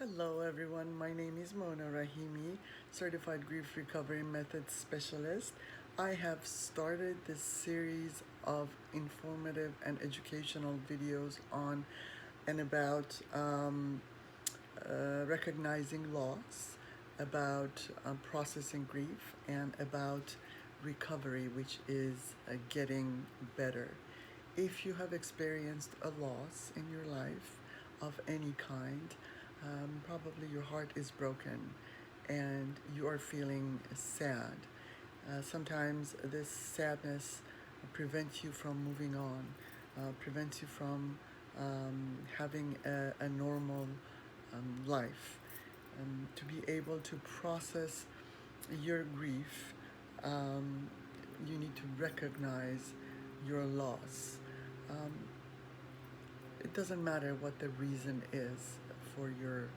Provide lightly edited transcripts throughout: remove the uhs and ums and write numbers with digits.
Hello everyone, my name is Mona Rahimi, Certified Grief Recovery Methods Specialist. I have started this series of informative and educational videos on and about recognizing loss, about processing grief, and about recovery, which is getting better. If you have experienced a loss in your life of any kind, probably your heart is broken and you are feeling sad. Sometimes this sadness prevents you from moving on, prevents you from having a normal life. To be able to process your grief, um, you need to recognize your loss. Um, it doesn't matter what the reason is for your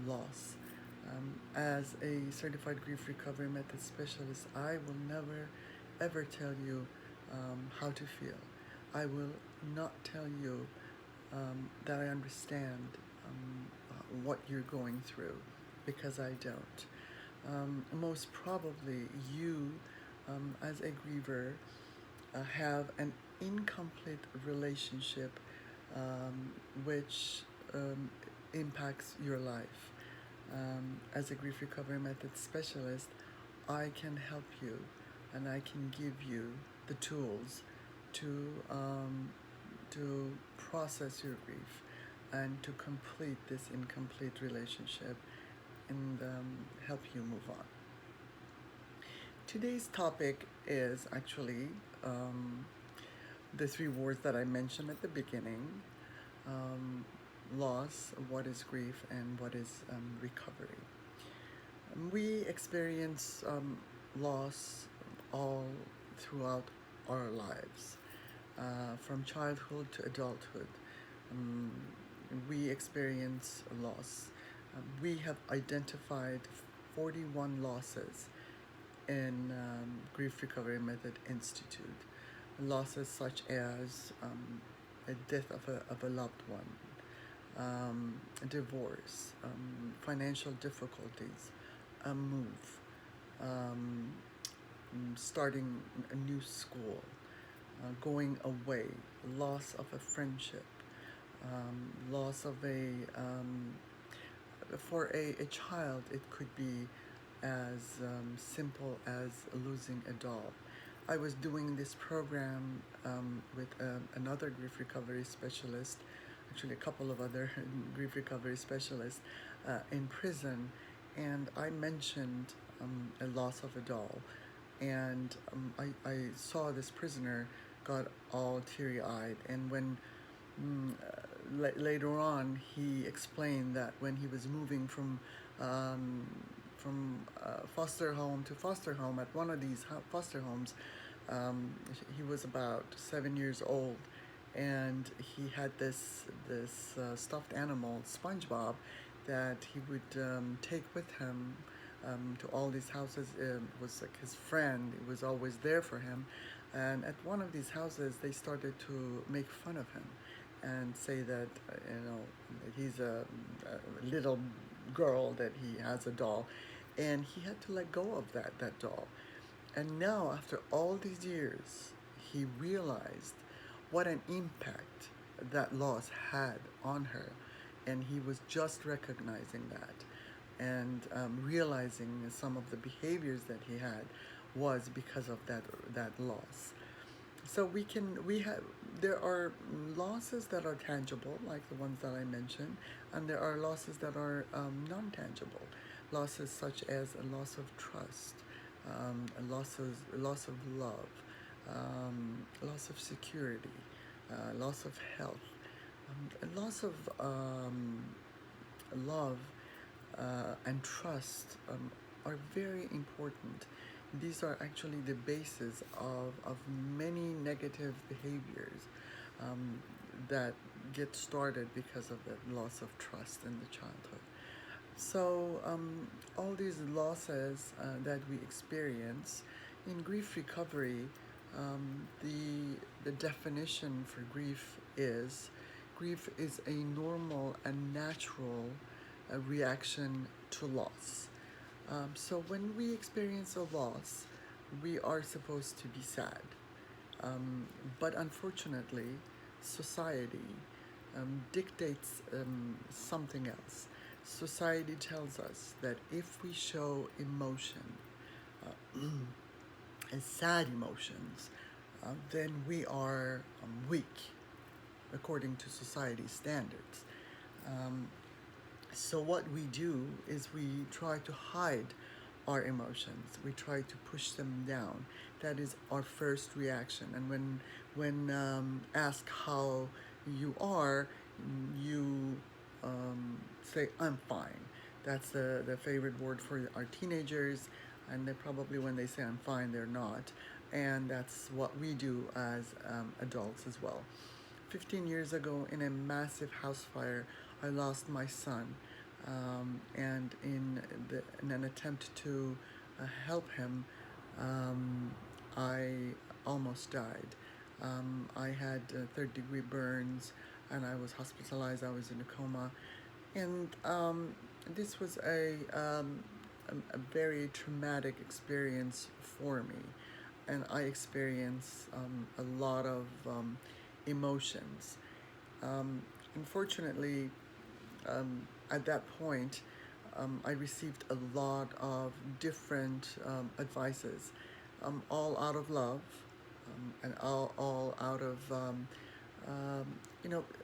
loss. As a certified grief recovery method specialist, I will never ever tell you how to feel. I will not tell you that I understand what you're going through because I don't. Most probably, you, as a griever, have an incomplete relationship um, which um, impacts your life. As a grief recovery method specialist, I can help you and I can give you the tools to process your grief and to complete this incomplete relationship and help you move on. Today's topic is actually um, the three words that I mentioned at the beginning: um, loss, what is grief, and what is recovery. We experience loss all throughout our lives, from childhood to adulthood. Um, we experience loss. We have identified 41 losses in Grief Recovery Method Institute. Losses such as a death of a loved one, divorce, financial difficulties, a move, um, starting a new school, going away, loss of a friendship, loss of for a child, it could be as simple as losing a doll. I was doing this program with another grief recovery specialist, actually a couple of other grief recovery specialists in prison, and I mentioned a loss of a doll, and I saw this prisoner got all teary-eyed, and when later on he explained that when he was moving um, from foster home to foster home at one of these foster homes, he was about 7 years old, and he had this stuffed animal, SpongeBob, that he would take with him to all these houses. It was like his friend. It was always there for him. And at one of these houses, they started to make fun of him and say that he's a little girl, that he has a doll, and he had to let go of that doll. And now, after all these years, he realized what an impact that loss had on her, and he was just recognizing that and realizing some of the behaviors that he had was because of that loss. So we have there are losses that are tangible, like the ones that I mentioned, and there are losses that are non-tangible, losses such as a loss of trust, a loss of love, loss of security, loss of health, a loss of love and trust are very important. These are actually the basis of many negative behaviors um, that get started because of the loss of trust in the childhood. So, all these losses that we experience in grief recovery, the definition for grief is a normal and natural reaction to loss. So when we experience a loss, we are supposed to be sad. Um, but unfortunately, society dictates something else. Society tells us that if we show emotion, and sad emotions, then we are weak according to society standards. Um, so what we do is we try to hide our emotions. We try to push them down. That is our first reaction. And when asked how you are, you say I'm fine. That's the favorite word for our teenagers, and they probably when they say I'm fine, they're not. And that's what we do as adults as well. 15 years ago, in a massive house fire, I lost my son. And in an attempt to help him, um, I almost died. I had third-degree burns, and I was hospitalized. I was in a coma, and this was a very traumatic experience for me, and I experienced a lot of emotions. Um, Unfortunately, at that point, I received a lot of different advices, all out of love, and all out of um,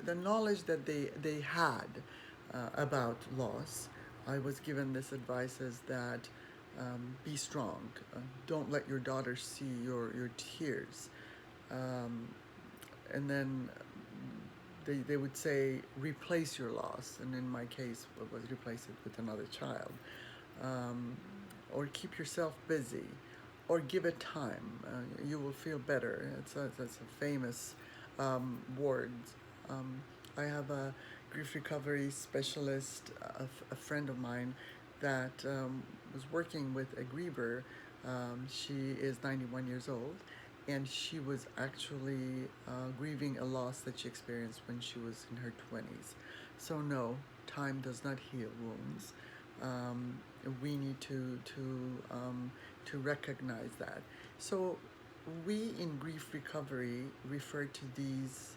the knowledge that they had about loss. I was given this advices that be strong, don't let your daughter see your tears, um, and then they would say replace your loss, and in my case it was replace it with another child, um, or keep yourself busy, or give it time. You will feel better. That's a famous word. Um, I have a grief recovery specialist, a friend of mine, that was working with a griever. She is 91 years old, and she was actually grieving a loss that she experienced when she was in her 20s. So no, time does not heal wounds. Um, we need to recognize that. So we in grief recovery refer to these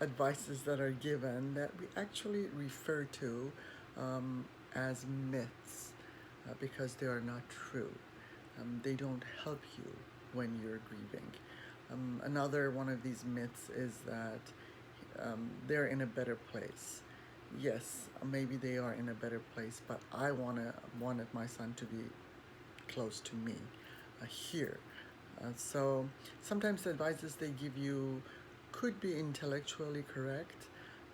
advices that are given that we actually refer to as myths because they are not true. They don't help you when you're grieving. Another one of these myths is that they're in a better place. Yes, maybe they are in a better place, but I wanted my son to be close to me here. So sometimes the advices they give you could be intellectually correct,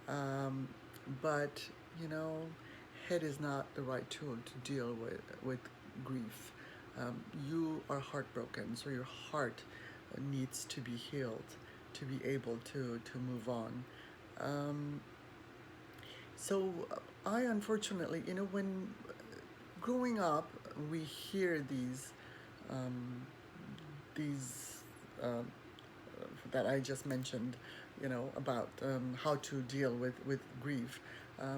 um, but you know, head is not the right tool to deal with grief. You are heartbroken, so your heart needs to be healed to be able to move on. Um, so I unfortunately, when growing up, we hear um, these that I just mentioned, about how to deal with grief,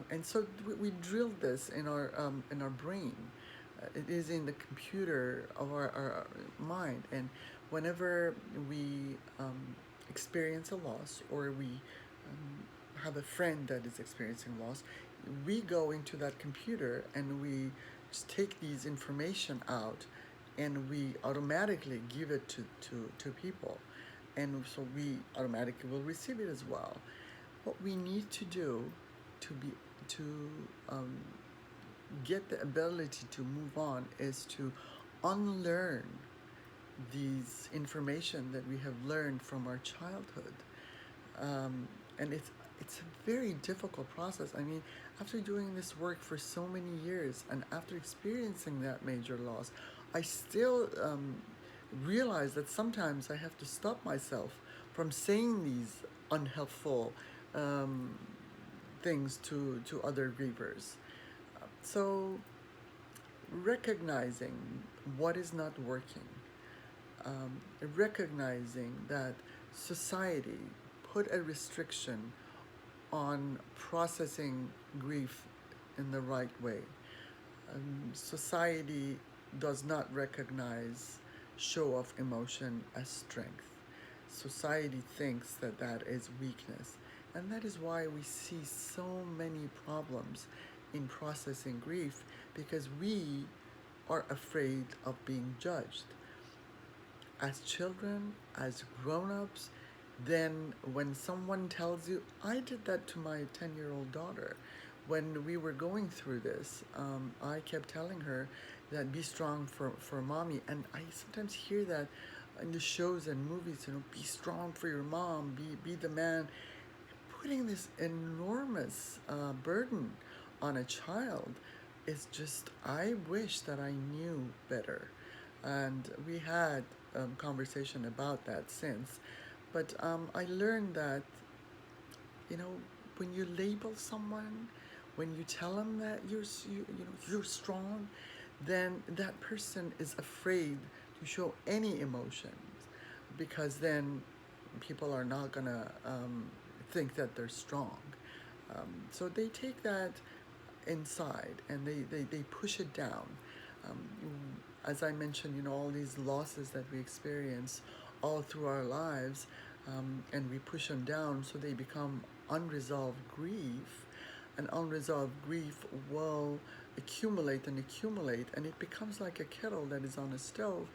and so we drill this in our brain. It is in the computer of our mind, and whenever we experience a loss, or we have a friend that is experiencing loss, we go into that computer and we just take these information out, and we automatically give it to people, and so we automatically will receive it as well. What we need to do to be to um, get the ability to move on is to unlearn these information that we have learned from our childhood, and it's a very difficult process. I mean, after doing this work for so many years and after experiencing that major loss, I still realize that sometimes I have to stop myself from saying these unhelpful um, things to other grievers. So recognizing what is not working, um, recognizing that society put a restriction on processing grief in the right way. Society does not recognize show of emotion as strength. Society thinks that that is weakness. And that is why we see so many problems in processing grief, because we are afraid of being judged as children, as grown ups. Then, when someone tells you, I did that to my 10-year-old daughter. When we were going through this, I kept telling her that be strong for mommy. And I sometimes hear that in the shows and movies, be strong for your mom, be the man, putting this enormous burden on a child is just, I wish that I knew better. And we had conversation about that since. But I learned that, you know, when you label someone, when you tell them that you're strong, then that person is afraid to show any emotions, because then people are not gonna think that they're strong. So they take that inside and they push it down. Um, as I mentioned, all these losses that we experience all through our lives, and we push them down, so they become unresolved grief. And unresolved grief will accumulate and accumulate, and it becomes like a kettle that is on a stove,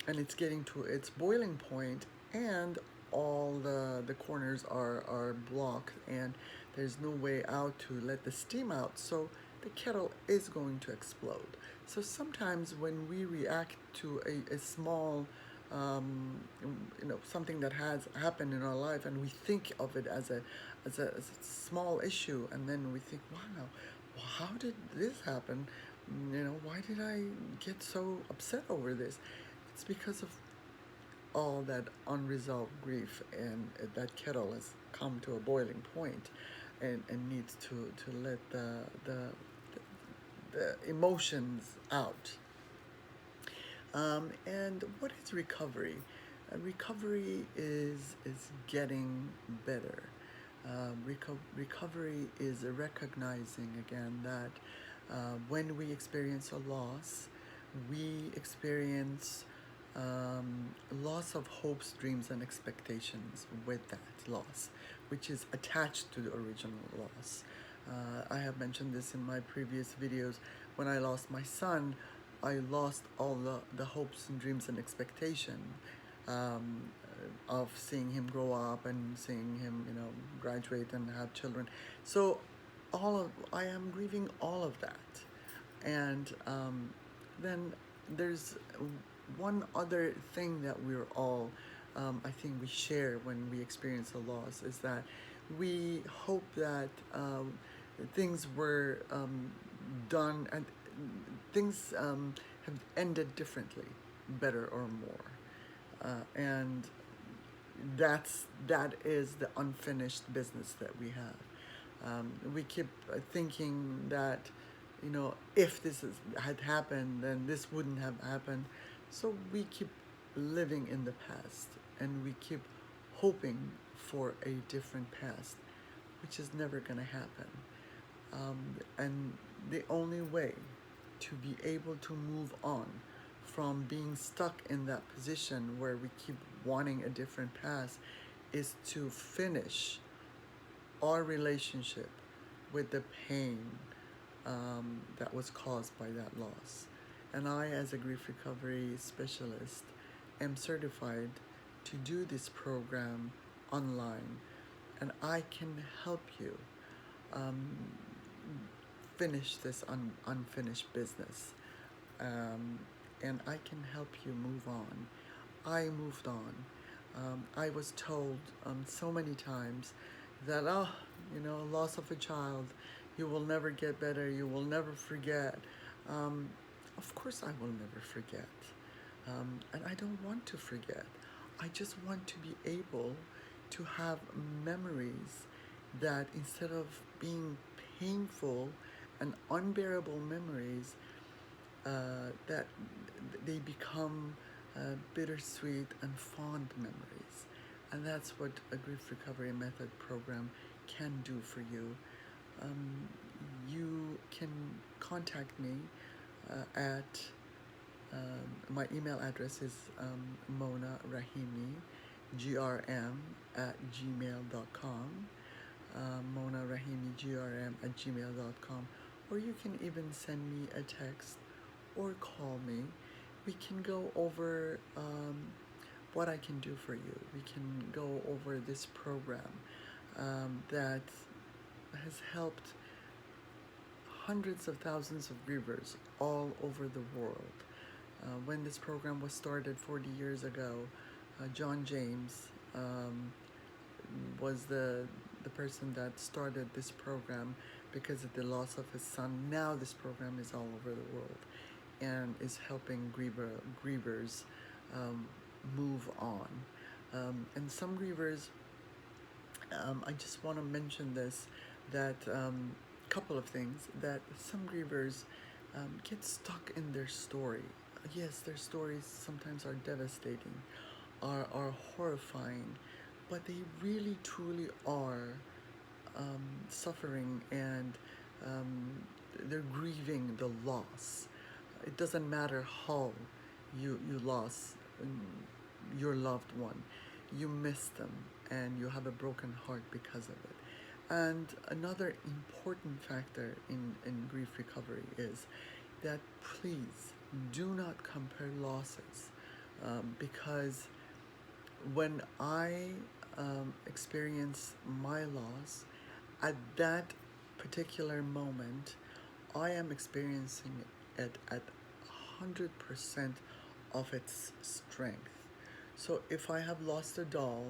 and it's getting to its boiling point, and all the corners are blocked, and there's no way out to let the steam out, so the kettle is going to explode. So sometimes when we react to a small something that has happened in our life, and we think of it as a small issue, and then we think, wow, how did this happen? Why did I get so upset over this? It's because of all that unresolved grief, and that kettle has come to a boiling point, and needs to let the emotions out. And what is recovery? Recovery is getting better. Recovery is recognizing again that when we experience a loss, we experience loss of hopes, dreams, and expectations with that loss, which is attached to the original loss. I have mentioned this in my previous videos. When I lost my son, I lost all the hopes and dreams and expectation um, of seeing him grow up and seeing him, graduate and have children. So I am grieving all of that. And then there's one other thing that we're all, I think we share when we experience a loss, is that we hope that things were done, and things have ended differently, better or more. And that is the unfinished business that we have. We keep thinking that, if this had happened, then this wouldn't have happened. So we keep living in the past, and we keep hoping for a different past, which is never going to happen. And the only way to be able to move on from being stuck in that position where we keep wanting a different past is to finish our relationship with the pain that was caused by that loss. And I, as a grief recovery specialist, am certified to do this program online, and I can help you finish this unfinished business, and I can help you move on. I moved on. I was told so many times that, loss of a child, you will never get better, you will never forget. Of course I will never forget. And I don't want to forget. I just want to be able to have memories that, instead of being painful and unbearable memories, that they become bittersweet and fond memories. And that's what a grief recovery method program can do for you. You can can contact me at my email address is Mona Rahimi, grm at gmail.com. Mona Rahimi, grm at gmail.com. Or you can even send me a text or call me. We can go over what I can do for you. We can go over this program that has helped hundreds of thousands of grievers all over the world. When this program was started 40 years ago, John James was the person that started this program because of the loss of his son. Now this program is all over the world and is helping grievers move on. And some grievers, I just want to mention this, that couple of things, that some grievers get stuck in their story. Yes, their stories sometimes are devastating, are horrifying, but they really truly are suffering, and they're grieving the loss. It doesn't matter how you lost your loved one. You miss them and you have a broken heart because of it. And another important factor in grief recovery is that please do not compare losses, because when I experience my loss, at that particular moment, I am experiencing it at 100% of its strength. So if I have lost a doll,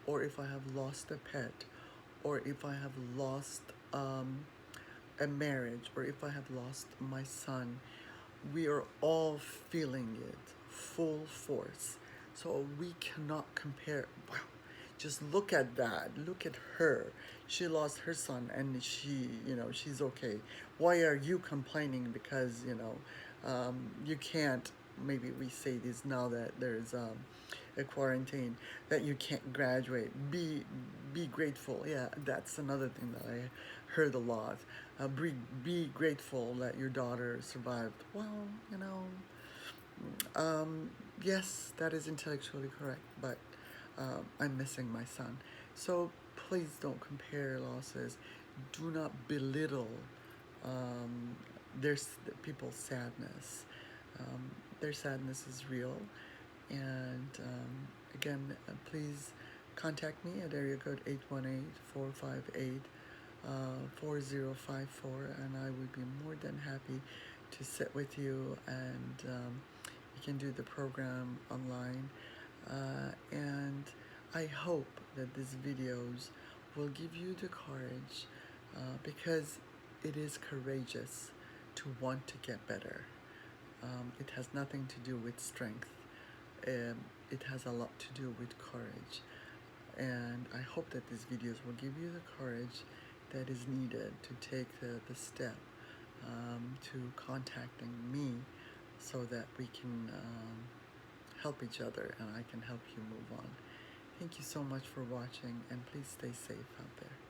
or if I have lost a pet, or if I have lost a marriage, or if I have lost my son, we are all feeling it full force. So we cannot compare. Wow, just look at that. Look at her. She lost her son and she's okay. Why are you complaining because, you can't, maybe we say this now that there's a quarantine, that you can't graduate. Be grateful. Yeah, that's another thing that I heard a lot. Be grateful that your daughter survived. Well, yes, that is intellectually correct, but I'm missing my son. So please don't compare losses. Do not belittle there's people's sadness. Their sadness is real. And again, please contact me at area code 818-458-4054, and I would be more than happy to sit with you, and you can do the program online. And I hope that these videos will give you the courage, because it is courageous to want to get better. It has nothing to do with strength. It has a lot to do with courage. And I hope that these videos will give you the courage that is needed to take the step to contacting me, so that we can help each other and I can help you move on. Thank you so much for watching, and please stay safe out there.